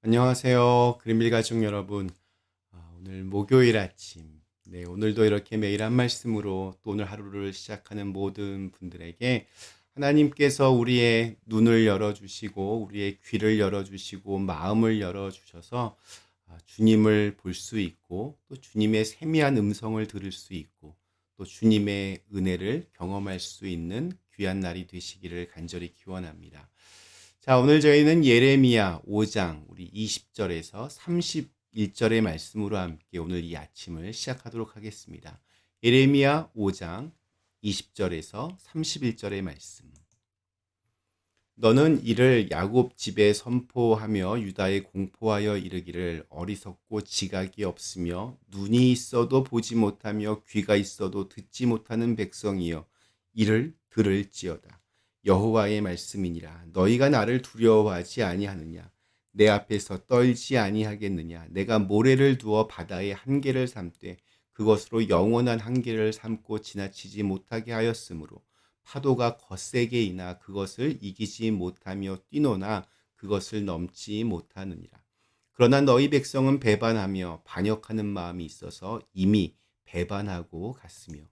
안녕하세요. 그린빌 가족 여러분. 오늘 목요일 아침. 네, 오늘도 이렇게 매일 한 말씀으로 또 오늘 하루를 시작하는 모든 분들에게 하나님께서 우리의 눈을 열어주시고 우리의 귀를 열어주시고 마음을 열어주셔서 주님을 볼 수 있고 또 주님의 세미한 음성을 들을 수 있고 또 주님의 은혜를 경험할 수 있는 귀한 날이 되시기를 간절히 기원합니다. 자, 오늘 저희는 예레미야 5장 우리 20절에서 31절의 말씀으로 함께 오늘 이 아침을 시작하도록 하겠습니다. 예레미야 5장 20절에서 31절의 말씀. 너는 이를 야곱 집에 선포하며 유다에 공포하여 이르기를 어리석고 지각이 없으며 눈이 있어도 보지 못하며 귀가 있어도 듣지 못하는 백성이여 이를 들을지어다. 여호와의 말씀이니라. 너희가 나를 두려워하지 아니하느냐? 내 앞에서 떨지 아니하겠느냐? 내가 모래를 두어 바다의 한계를 삼되 그것으로 영원한 한계를 삼고 지나치지 못하게 하였으므로 파도가 거세게 이나 그것을 이기지 못하며 뛰노나 그것을 넘지 못하느니라. 그러나 너희 백성은 배반하며 반역하는 마음이 있어서 이미 배반하고 갔으며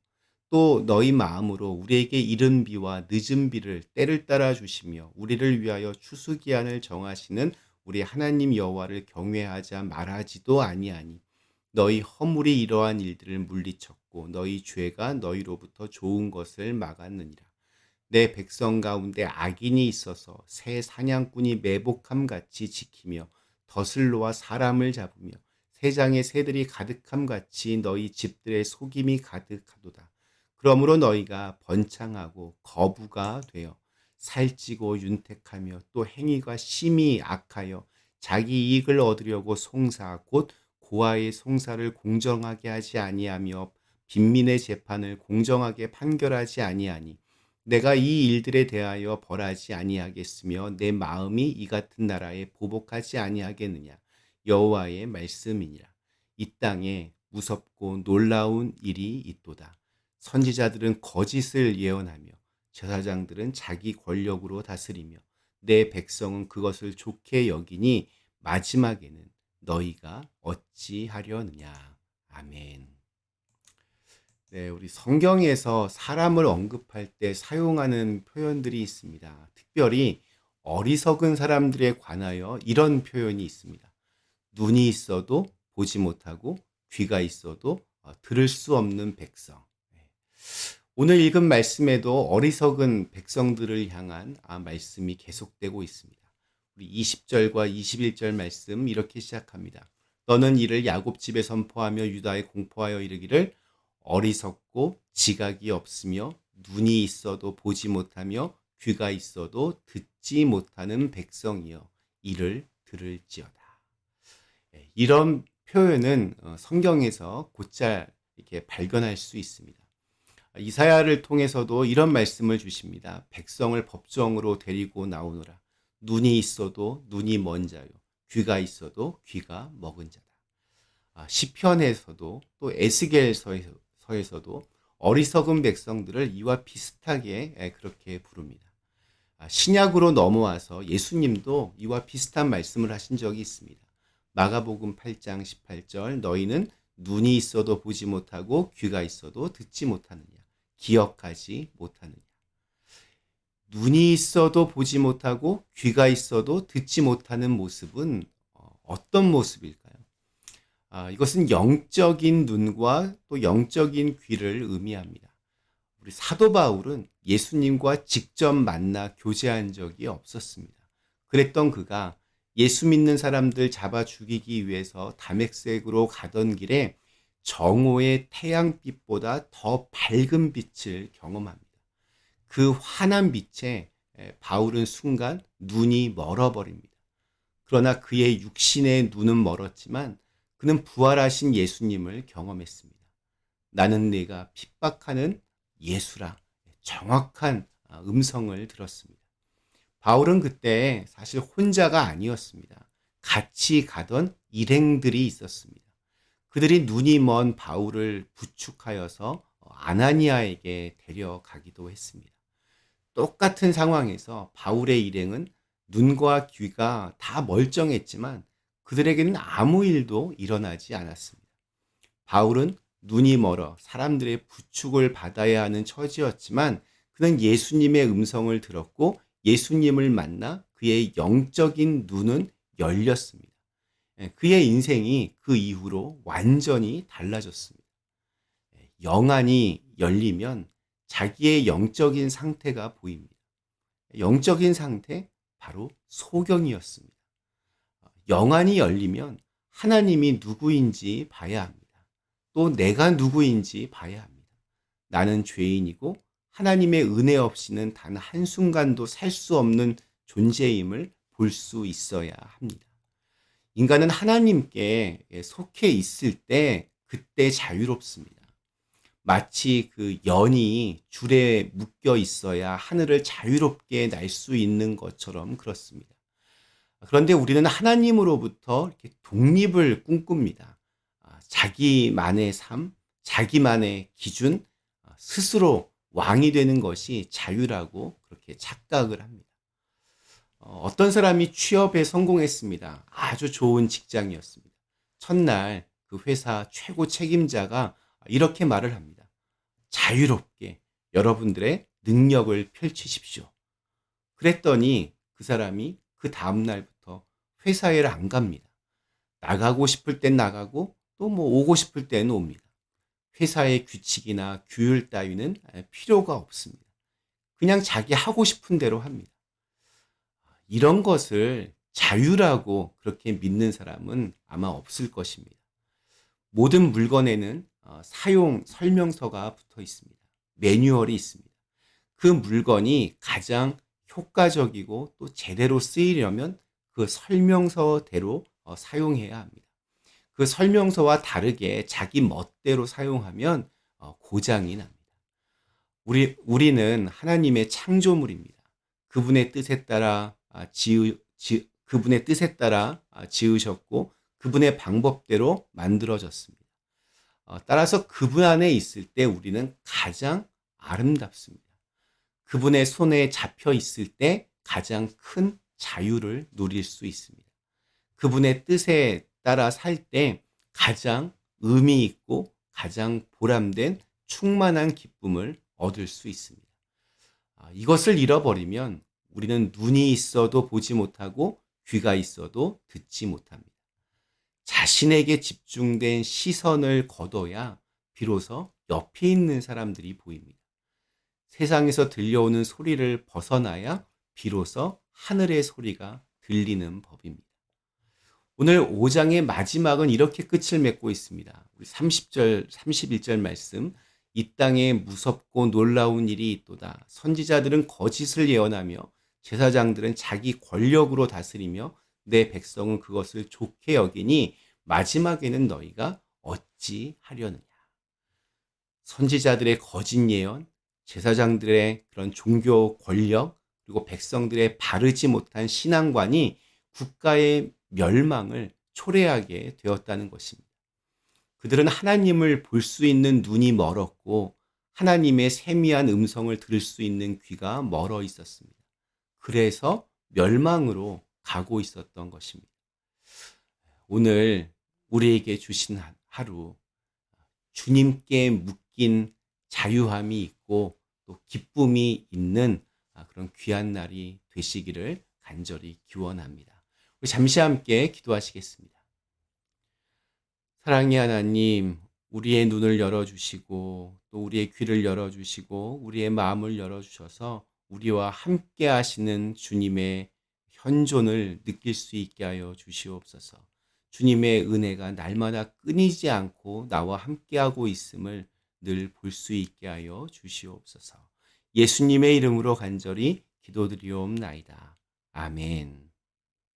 또 너희 마음으로 우리에게 이른 비와 늦은 비를 때를 따라 주시며 우리를 위하여 추수기한을 정하시는 우리 하나님 여호와를 경외하자 말하지도 아니하니 너희 허물이 이러한 일들을 물리쳤고 너희 죄가 너희로부터 좋은 것을 막았느니라. 내 백성 가운데 악인이 있어서 새 사냥꾼이 매복함같이 지키며 덫을 놓아 사람을 잡으며 새장에 새들이 가득함같이 너희 집들의 속임이 가득하도다. 그러므로 너희가 번창하고 거부가 되어 살찌고 윤택하며 또 행위가 심히 악하여 자기 이익을 얻으려고 송사 곧 고아의 송사를 공정하게 하지 아니하며 빈민의 재판을 공정하게 판결하지 아니하니 내가 이 일들에 대하여 벌하지 아니하겠으며 내 마음이 이 같은 나라에 보복하지 아니하겠느냐. 여호와의 말씀이니라. 이 땅에 무섭고 놀라운 일이 있도다. 선지자들은 거짓을 예언하며 제사장들은 자기 권력으로 다스리며 내 백성은 그것을 좋게 여기니 마지막에는 너희가 어찌하려느냐. 아멘. 네, 우리 성경에서 사람을 언급할 때 사용하는 표현들이 있습니다. 특별히 어리석은 사람들에 관하여 이런 표현이 있습니다. 눈이 있어도 보지 못하고 귀가 있어도 들을 수 없는 백성. 오늘 읽은 말씀에도 어리석은 백성들을 향한 말씀이 계속되고 있습니다. 우리 20절과 21절 말씀 이렇게 시작합니다. 너는 이를 야곱 집에 선포하며 유다에 공포하여 이르기를 어리석고 지각이 없으며 눈이 있어도 보지 못하며 귀가 있어도 듣지 못하는 백성이여 이를 들을지어다. 이런 표현은 성경에서 곧잘 이렇게 발견할 수 있습니다. 이사야를 통해서도 이런 말씀을 주십니다. 백성을 법정으로 데리고 나오노라. 눈이 있어도 눈이 먼 자요. 귀가 있어도 귀가 먹은 자다. 시편에서도 또 에스겔서에서도 어리석은 백성들을 이와 비슷하게 그렇게 부릅니다. 신약으로 넘어와서 예수님도 이와 비슷한 말씀을 하신 적이 있습니다. 마가복음 8장 18절 너희는 눈이 있어도 보지 못하고 귀가 있어도 듣지 못하느냐 기억하지 못하느냐. 눈이 있어도 보지 못하고 귀가 있어도 듣지 못하는 모습은 어떤 모습일까요? 이것은 영적인 눈과 또 영적인 귀를 의미합니다. 우리 사도 바울은 예수님과 직접 만나 교제한 적이 없었습니다. 그랬던 그가 예수 믿는 사람들 잡아 죽이기 위해서 다메섹으로 가던 길에 정오의 태양빛보다 더 밝은 빛을 경험합니다. 그 환한 빛에 바울은 순간 눈이 멀어버립니다. 그러나 그의 육신의 눈은 멀었지만 그는 부활하신 예수님을 경험했습니다. 나는 네가 핍박하는 예수라 정확한 음성을 들었습니다. 바울은 그때 사실 혼자가 아니었습니다. 같이 가던 일행들이 있었습니다. 그들이 눈이 먼 바울을 부축하여서 아나니아에게 데려가기도 했습니다. 똑같은 상황에서 바울의 일행은 눈과 귀가 다 멀쩡했지만 그들에게는 아무 일도 일어나지 않았습니다. 바울은 눈이 멀어 사람들의 부축을 받아야 하는 처지였지만 그는 예수님의 음성을 들었고 예수님을 만나 그의 영적인 눈은 열렸습니다. 그의 인생이 그 이후로 완전히 달라졌습니다. 영안이 열리면 자기의 영적인 상태가 보입니다. 영적인 상태, 바로 소경이었습니다. 영안이 열리면 하나님이 누구인지 봐야 합니다. 또 내가 누구인지 봐야 합니다. 나는 죄인이고 하나님의 은혜 없이는 단 한순간도 살 수 없는 존재임을 볼 수 있어야 합니다. 인간은 하나님께 속해 있을 때 그때 자유롭습니다. 마치 그 연이 줄에 묶여 있어야 하늘을 자유롭게 날 수 있는 것처럼 그렇습니다. 그런데 우리는 하나님으로부터 이렇게 독립을 꿈꿉니다. 자기만의 삶, 자기만의 기준, 스스로 왕이 되는 것이 자유라고 그렇게 착각을 합니다. 어떤 사람이 취업에 성공했습니다. 아주 좋은 직장이었습니다. 첫날 그 회사 최고 책임자가 이렇게 말을 합니다. 자유롭게 여러분들의 능력을 펼치십시오. 그랬더니 그 사람이 그 다음날부터 회사에 안 갑니다. 나가고 싶을 땐 나가고 또 뭐 오고 싶을 때는 옵니다. 회사의 규칙이나 규율 따위는 필요가 없습니다. 그냥 자기 하고 싶은 대로 합니다. 이런 것을 자유라고 그렇게 믿는 사람은 아마 없을 것입니다. 모든 물건에는 사용 설명서가 붙어 있습니다. 매뉴얼이 있습니다. 그 물건이 가장 효과적이고 또 제대로 쓰이려면 그 설명서대로 사용해야 합니다. 그 설명서와 다르게 자기 멋대로 사용하면 고장이 납니다. 우리는 하나님의 창조물입니다. 그분의 뜻에 따라 그분의 뜻에 따라 지으셨고 그분의 방법대로 만들어졌습니다. 따라서 그분 안에 있을 때 우리는 가장 아름답습니다. 그분의 손에 잡혀 있을 때 가장 큰 자유를 누릴 수 있습니다. 그분의 뜻에 따라 살 때 가장 의미 있고 가장 보람된 충만한 기쁨을 얻을 수 있습니다. 이것을 잃어버리면 우리는 눈이 있어도 보지 못하고 귀가 있어도 듣지 못합니다. 자신에게 집중된 시선을 거둬야 비로소 옆에 있는 사람들이 보입니다. 세상에서 들려오는 소리를 벗어나야 비로소 하늘의 소리가 들리는 법입니다. 오늘 5장의 마지막은 이렇게 끝을 맺고 있습니다. 우리 30절, 31절 말씀. 이 땅에 무섭고 놀라운 일이 있도다. 선지자들은 거짓을 예언하며 제사장들은 자기 권력으로 다스리며 내 백성은 그것을 좋게 여기니 마지막에는 너희가 어찌 하려느냐. 선지자들의 거짓 예언, 제사장들의 그런 종교 권력, 그리고 백성들의 바르지 못한 신앙관이 국가의 멸망을 초래하게 되었다는 것입니다. 그들은 하나님을 볼 수 있는 눈이 멀었고 하나님의 세미한 음성을 들을 수 있는 귀가 멀어 있었습니다. 그래서 멸망으로 가고 있었던 것입니다. 오늘 우리에게 주신 하루, 주님께 묶인 자유함이 있고 또 기쁨이 있는 그런 귀한 날이 되시기를 간절히 기원합니다. 우리 잠시 함께 기도하시겠습니다. 사랑의 하나님, 우리의 눈을 열어주시고 또 우리의 귀를 열어주시고 우리의 마음을 열어주셔서 우리와 함께 하시는 주님의 현존을 느낄 수 있게 하여 주시옵소서. 주님의 은혜가 날마다 끊이지 않고 나와 함께하고 있음을 늘 볼 수 있게 하여 주시옵소서. 예수님의 이름으로 간절히 기도드리옵나이다. 아멘.